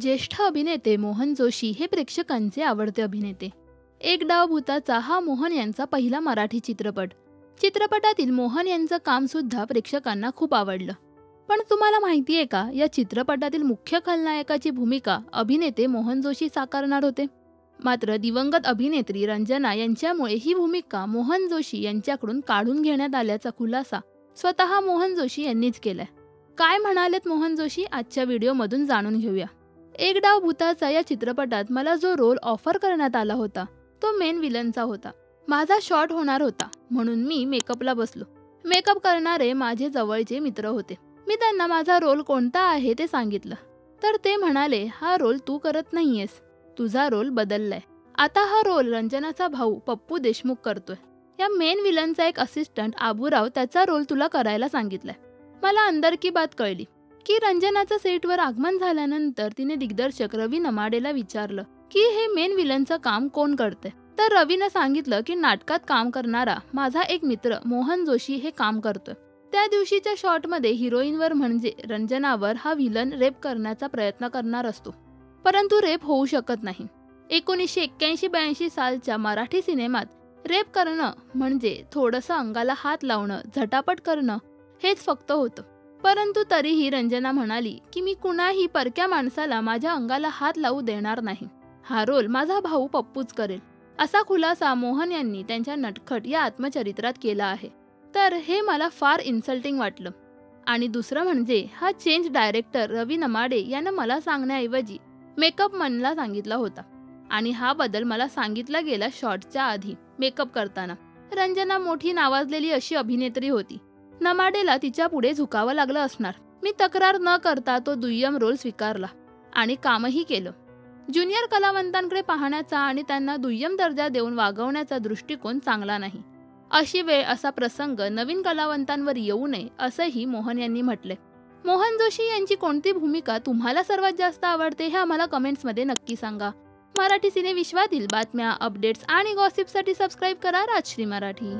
ज्येष्ठ अभिनेते मोहन जोशी हे प्रेक्षकांचे आवडते अभिनेते. एक डाव भूताचा हा मोहन यांचा पहिला मराठी चित्रपट. चित्रपटातील मोहन यांचं काम सुद्धा प्रेक्षकांना खूप आवडलं. पण तुम्हाला माहितीये का, या चित्रपटातील मुख्य खलनायकाची भूमिका अभिनेते मोहन जोशी साकारणार होते. मात्र दिवंगत अभिनेत्री रंजना यांच्यामुळे ही भूमिका मोहन जोशी यांच्याकडून काढून घेण्यात आल्याचा खुलासा स्वतः मोहन जोशी यांनीच केलाय. काय म्हणालेत मोहन जोशी, आजच्या व्हिडिओमधून जाणून घेऊया. एक डाव भूताचा या चित्रपटात मला जो रोल ऑफर करण्यात आला होता तो मेन विलनचा होता. माझा शॉट होणार होता म्हणून मी मेकअपला बसलो. मेकअप करणारे माझे जवळचे मित्र होते. मी त्यांना माझा रोल कोणता आहे ते सांगितलं, तर ते म्हणाले, हा रोल तू करत नाहीयेस, तुझा रोल बदललाय. आता हा रोल रंजनाचा भाऊ पप्पू देशमुख करतोय. या मेन विलनचा एक असिस्टंट आबूराव त्याचा रोल तुला करायला सांगितलाय. मला अंदरकी बात कळली की रंजनाचं सेटवर आगमन झाल्यानंतर तिने दिग्दर्शक रवी नमाडेला विचारलं की हे मेन विलनचं काम कोण करते. तर रवीनं सांगितलं की नाटकात काम करणारा माझा एक मित्र मोहन जोशी हे काम करतोय. त्या दिवशीच्या शॉटमध्ये हिरोईनवर म्हणजे रंजनावर हा विलन रेप करण्याचा प्रयत्न करणार असतो, परंतु रेप होऊ शकत नाही. 1981-82 सालच्या मराठी सिनेमात रेप करणं म्हणजे थोडंसं अंगाला हात लावणं, झटापट करणं हेच फक्त होतं. परंतु तरीही रंजना म्हणाली की मी कुणाही परक्या माणसाला माझ्या अंगाला हात लावू देणार नाही. हा रोल माझा भाऊ पप्पूच करेल, असा खुलासा मोहन यांनी त्यांच्या नटखट या आत्मचरित्रात केला आहे. तर हे मला फार इन्सल्टिंग वाटलं. आणि दुसरं म्हणजे हा चेंज डायरेक्टर रवी नमाडे यानं मला सांगण्याऐवजी मेकअप मनला सांगितला होता. आणि हा बदल मला सांगितला गेला शॉटच्या आधी मेकअप करताना. रंजना मोठी नावाजलेली अशी अभिनेत्री होती. नमाडेला तिच्या पुढे झुकावं लागलं असणार. मी तक्रार न करता तो दुय्यम रोल स्वीकारला आणि कामही केलं. ज्युनियर कलावंतांकडे पाहण्याचा आणि त्यांना दुय्यम दर्जा देऊन वागवण्याचा दृष्टिकोन चांगला नाही. अशी वेळ, असा प्रसंग नवीन कलावंतांवर येऊ नये असंही मोहन यांनी म्हटले. मोहन जोशी यांची कोणती भूमिका तुम्हाला सर्वात जास्त आवडते हे आम्हाला कमेंट्समध्ये नक्की सांगा. मराठी सिने विश्वातील बातम्या, अपडेट्स आणि गॉसिपसाठी सबस्क्राईब करा राजश्री मराठी.